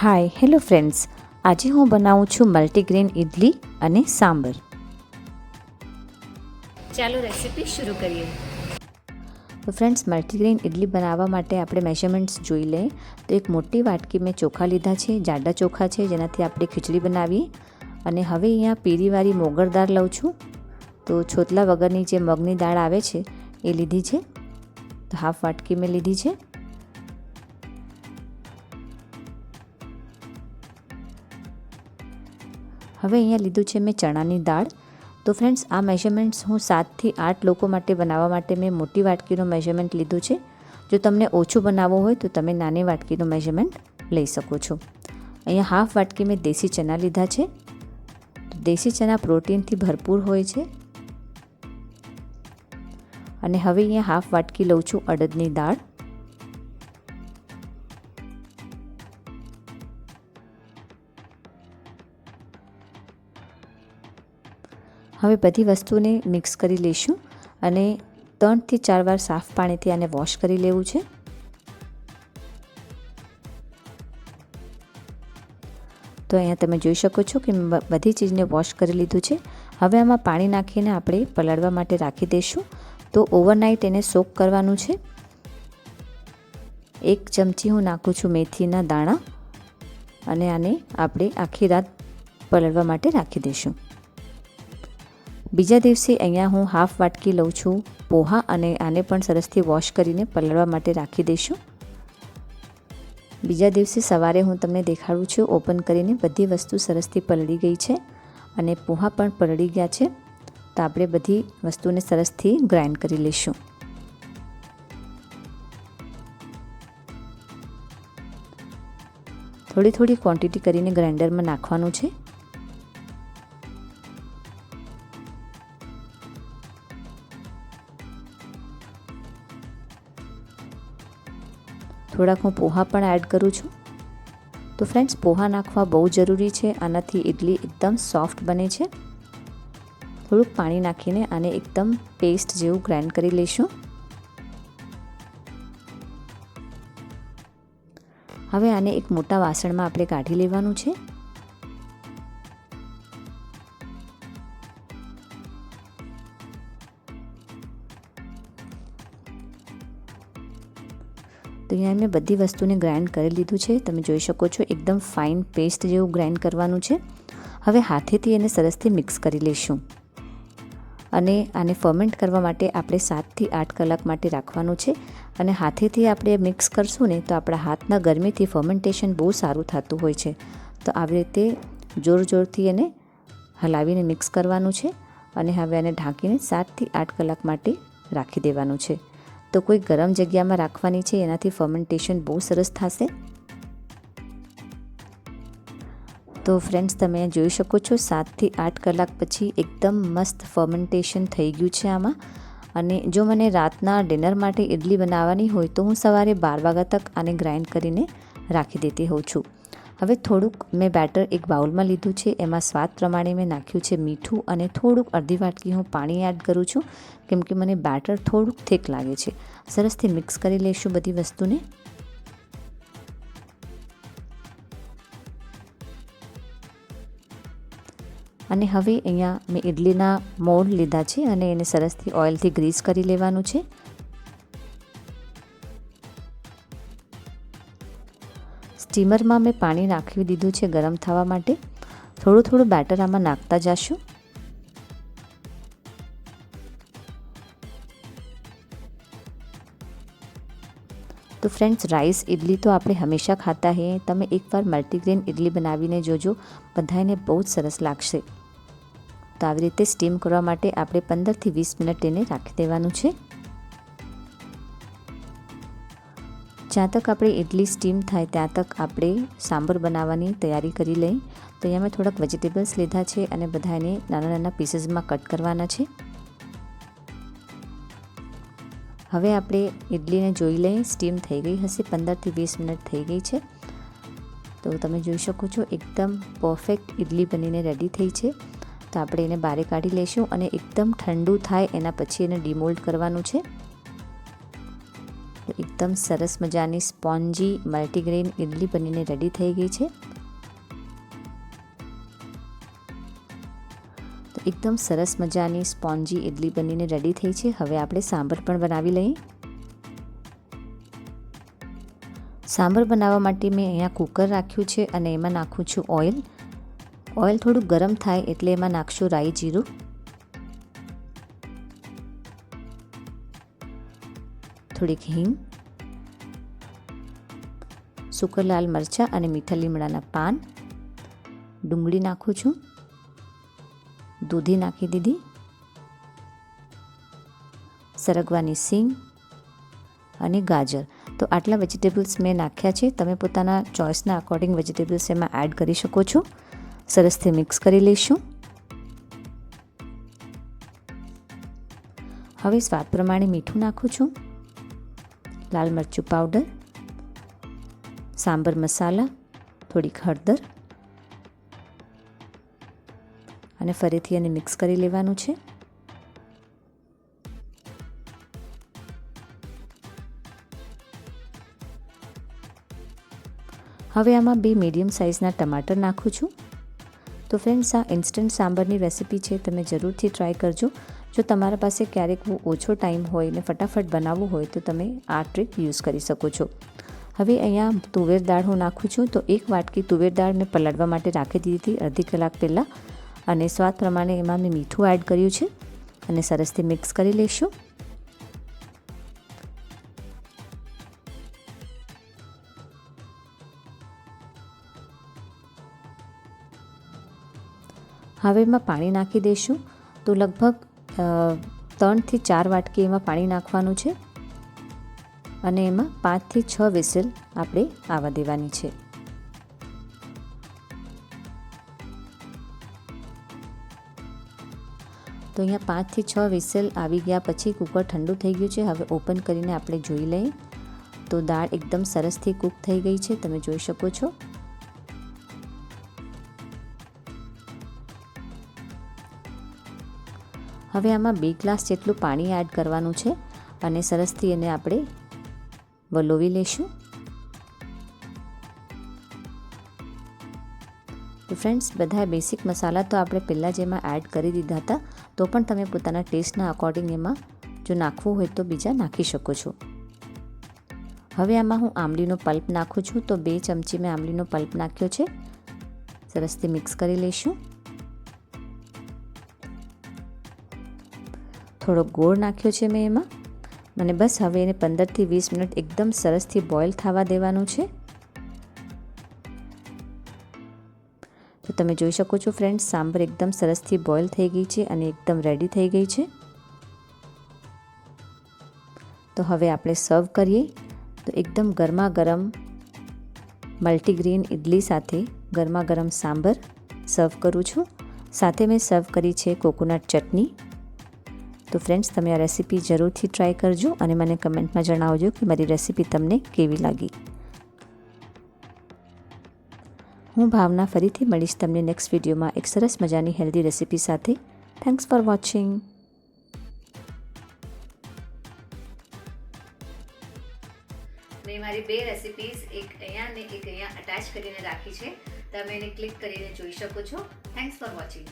Hi hello friends, આજે હું બનાવું છું મલ્ટીગ્રેન ઇડલી અને સાંબર. ચાલો રેસીપી શરૂ કરીએ. તો ફ્રેન્ડ્સ, મલ્ટીગ્રેન ઇડલી બનાવવા માટે આપણે મેઝરમેન્ટ્સ જોઈ લઈએ. તો એક મોટી વાટકી મેં ચોખા લીધા છે, જાડા ચોખા છે, જેનાથી આપણે ખીચડી બનાવીએ. અને હવે અહીંયા પીરીવાળી મોગર દાળ લઉં છું. તો છોતલા વગરની જે મગની દાળ આવે છે એ લીધી છે. તો હાફ વાટકી મેં લીધી છે. હવે અહીંયા લીધું છે મેં ચણાની દાળ. તો ફ્રેન્ડ્સ, આ મેઝરમેન્ટ્સ હું 7થી 8 લોકો માટે બનાવવા માટે મેં મોટી વાટકીનું મેઝરમેન્ટ લીધું છે. જો તમને ઓછું બનાવવું હોય તો તમે નાની વાટકીનું મેઝરમેન્ટ લઈ શકો છો. અહીંયા હાફ વાટકી મેં દેશી ચણા લીધા છે. દેશી ચણા પ્રોટીનથી ભરપૂર હોય છે. અને હવે અહીંયા હાફ વાટકી લઉં છું અડદની દાળ. હવે બધી વસ્તુને મિક્સ કરી લઈશું અને 3થી 4 વાર સાફ પાણીથી આને વોશ કરી લેવું છે. તો અહીંયા તમે જોઈ શકો છો કે બધી ચીજને વોશ કરી લીધું છે. હવે આમાં પાણી નાખીને આપણે પલાળવા માટે રાખી દઈશું. તો ઓવરનાઇટ એને સોક કરવાનું છે. 1 ચમચી હું નાખું છું મેથીના દાણા અને આને આપણે આખી રાત પલાળવા માટે રાખી દઈશું. બીજા દિવસે અહીંયા હું હાફ વાટકી લઉં છું પોહા અને આને પણ સરસથી વોશ કરીને પલાળવા માટે રાખી દઈશું. બીજા દિવસે સવારે હું તમને દેખાડું છું ઓપન કરીને બધી વસ્તુ સરસથી પલળી ગઈ છે અને પોહા પણ પલળી ગયા છે. તો આપણે બધી વસ્તુને સરસથી ગ્રાઇન્ડ કરી લઈશું. થોડી થોડી ક્વોન્ટિટી કરીને ગ્રાઇન્ડરમાં નાખવાનું છે. થોડાક હું પોહા પણ એડ કરું છું. તો ફ્રેન્ડ્સ, પોહા નાખવા બહુ જરૂરી છે. આનાથી ઇડલી એકદમ સોફ્ટ બને છે. થોડુંક પાણી નાખીને આને એકદમ પેસ્ટ જેવું ગ્રાઇન્ડ કરી લઈશું. હવે આને એક મોટા વાસણમાં આપણે કાઢી લેવાનું છે. તો અહીંયા મેં બધી વસ્તુને ગ્રાઇન્ડ કરી લીધું છે. તમે જોઈ શકો છો એકદમ ફાઇન પેસ્ટ જેવું ગ્રાઇન્ડ કરવાનું છે. હવે હાથેથી એને સરસથી મિક્સ કરી લઈશું અને આને ફર્મેન્ટ કરવા માટે આપણે 7થી 8 કલાક માટે રાખવાનું છે. અને હાથેથી આપણે મિક્સ કરશું ને તો આપણા હાથના ગરમીથી ફર્મેન્ટેશન બહુ સારું થતું હોય છે. તો આવી રીતે જોરથી એને હલાવીને મિક્સ કરવાનું છે અને હવે આને ઢાંકીને 7થી 8 કલાક માટે રાખી દેવાનું છે. તો કોઈ ગરમ જગ્યામાં રાખવાની છે, એનાથી ફર્મેન્ટેશન બહુ સરસ થશે. તો ફ્રેન્ડ્સ, તમે જોઈ શકો છો 7થી 8 કલાક પછી એકદમ મસ્ત ફર્મેન્ટેશન થઈ ગયું છે આમાં. અને જો મને રાતના ડિનર માટે ઇડલી બનાવવાની હોય તો હું સવારે 12 વાગ્યા તક આને ગ્રાઇન્ડ કરીને રાખી દેતી હોઉં છું. હવે થોડુંક મેં બેટર એક બાઉલમાં લીધું છે. એમાં સ્વાદ પ્રમાણે મેં નાખ્યું છે મીઠું અને થોડુંક અડધી વાટકી હું પાણી એડ કરું છું, કેમ કે મને બેટર થોડુંક થીક લાગે છે. સરસથી મિક્સ કરી લઈશું બધી વસ્તુને. અને હવે અહીંયા મેં ઇડલીના મોલ્ડ લીધા છે અને એને સરસથી ઓઇલથી ગ્રીસ કરી લેવાનું છે. સ્ટીમરમાં મેં પાણી નાખી દીધું છે ગરમ થવા માટે. થોડું બેટર આમાં નાખતા જશું. તો ફ્રેન્ડ્સ, રાઈસ ઇડલી તો આપણે હંમેશા ખાતા હોઈએ. તમે એકવાર મલ્ટીગ્રેન ઇડલી બનાવીને જોજો, બધાને બહુ જ સરસ લાગશે. તો આવી રીતે સ્ટીમ કરવા માટે આપણે 15થી 20 મિનિટ એને રાખી દેવાનું છે. જ્યાં તક આપણે ઇડલી સ્ટીમ થાય ત્યાં તક આપણે સાંબર બનાવવાની તૈયારી કરી લઈએ. તો અહીંયા મેં થોડાક વેજીટેબલ્સ લીધા છે અને બધાને નાના પીસીસમાં કટ કરવાના છે. હવે આપણે ઇડલીને જોઈ લઈએ. સ્ટીમ થઈ ગઈ હશે, 15થી 20 મિનિટ થઈ ગઈ છે. તો તમે જોઈ શકો છો એકદમ પરફેક્ટ ઇડલી બનીને રેડી થઈ છે. તો આપણે એને બહાર કાઢી લઈશું અને એકદમ ઠંડુ થાય એના પછી એને ડિમોલ્ડ કરવાનું છે. એકદમ સરસ મજાની સ્પોન્જી મલ્ટીગ્રેન ઇડલી બનીને રેડી થઈ ગઈ છે. તો એકદમ સરસ મજાની સ્પોન્જી ઇડલી બનીને રેડી થઈ છે. હવે આપણે સાંભર પણ બનાવી લઈએ. સાંભર બનાવવા માટે મેં અહીંયા કુકર રાખ્યું છે અને એમાં નાખું છું ઓઇલ. ઓઇલ થોડું ગરમ થાય એટલે એમાં નાખશું રાઈ જીરું, થોડીક હિંગ, સૂકા લાલ મરચાં અને મીઠા લીમડાના પાન, ડુંગળી નાખું છું, દૂધી નાખી દીધી, સરગવાની સિંગ અને ગાજર. તો આટલા વેજીટેબલ્સ મેં નાખ્યા છે. તમે પોતાના ચોઇસના અકોર્ડિંગ વેજીટેબલ્સ એમાં એડ કરી શકો છો. સરસથી મિક્સ કરી લઈશું. હવે સ્વાદ પ્રમાણે મીઠું નાખું છું, લાલ મરચું પાવડર, સાંબર મસાલા, થોડીક હળદર અને ફરીથી એને મિક્સ કરી લેવાનું છે. હવે આમાં 2 મીડિયમ સાઇઝના ટમાટર નાખું છું. તો ફ્રેન્ડ્સ, આ ઇન્સ્ટન્ટ સાંભરની રેસિપી છે, તમે જરૂરથી ટ્રાય કરજો. જો તમારા પાસે ક્યારેક ઓછો ટાઈમ હોય ને ફટાફટ બનાવવું હોય તો તમે આ ટ્રીક યુઝ કરી શકો છો. હવે અહીંયા તુવેર દાળ હું નાખું છું. તો 1 વાટકી તુવેર દાળ મેં પલાળવા માટે રાખી દીધી હતી અડધી કલાક પહેલાં, અને સ્વાદ પ્રમાણે એમાં મેં મીઠું એડ કર્યું છે અને સરસથી મિક્સ કરી લઈશું. હવે એમાં પાણી નાખી દઈશું. તો લગભગ 3 થી 4 વાટકી એમાં પાણી નાખવાનું છે અને એમાં 5 થી 6 વિસલ આપણે આવવા દેવાની છે. તો અહીંયા 5 થી 6 વિસલ આવી ગયા પછી કુકર ઠંડુ થઈ ગયું છે. હવે ઓપન કરીને આપણે જોઈ લઈએ. તો દાળ એકદમ સરસથી કૂક થઈ ગઈ છે, તમે જોઈ શકો છો. હવે આમાં 2 ગ્લાસ જેટલું પાણી એડ કરવાનું છે અને સરસથી એને આપણે વલોવી લઈશું. તો ફ્રેન્ડ્સ, બધા બેસિક મસાલા તો આપણે પહેલાં જ એમાં એડ કરી દીધા હતા. તો પણ તમે પોતાના ટેસ્ટના અકોર્ડિંગ એમાં જો નાખવું હોય તો બીજા નાખી શકો છો. હવે આમાં હું આંબલીનો પલ્પ નાખું છું. તો 2 ચમચી મેં આંબલીનો પલ્પ નાખ્યો છે. સરસથી મિક્સ કરી લઈશું. થોડો ગોળ નાખ્યો છે મેં એમાં, અને બસ હવે એને 15 થી 20 મિનિટ એકદમ સરસથી બોઇલ થવા દેવાનું છે. તો તમે જોઈ શકો છો ફ્રેન્ડ્સ, સાંભર એકદમ સરસથી બોઇલ થઈ ગઈ છે અને એકદમ રેડી થઈ ગઈ છે. તો હવે આપણે સર્વ કરીએ. તો એકદમ ગરમા ગરમ મલ્ટીગ્રેન ઇડલી સાથે ગરમા ગરમ સાંભર સર્વ કરું છું. સાથે મેં સર્વ કરી છે કોકોનટ ચટણી. તો ફ્રેન્ડ્સ, તમે આ રેસીપી જરૂરથી ટ્રાય કરજો અને મને કમેન્ટમાં જણાવજો કે મારી રેસીપી તમને કેવી લાગી. હું ભાવના ફરીથી મળીશ તમને નેક્સ્ટ વિડીયોમાં એક સરસ મજાની હેલ્ધી રેસીપી સાથે. Thanks for watching. મેં મારી 2 રેસીપીઝ એક અહીંયા અને એક અહીંયા અટેચ કરીને રાખી છે. તમે એને ક્લિક કરીને જોઈ શકો છો. Thanks for watching.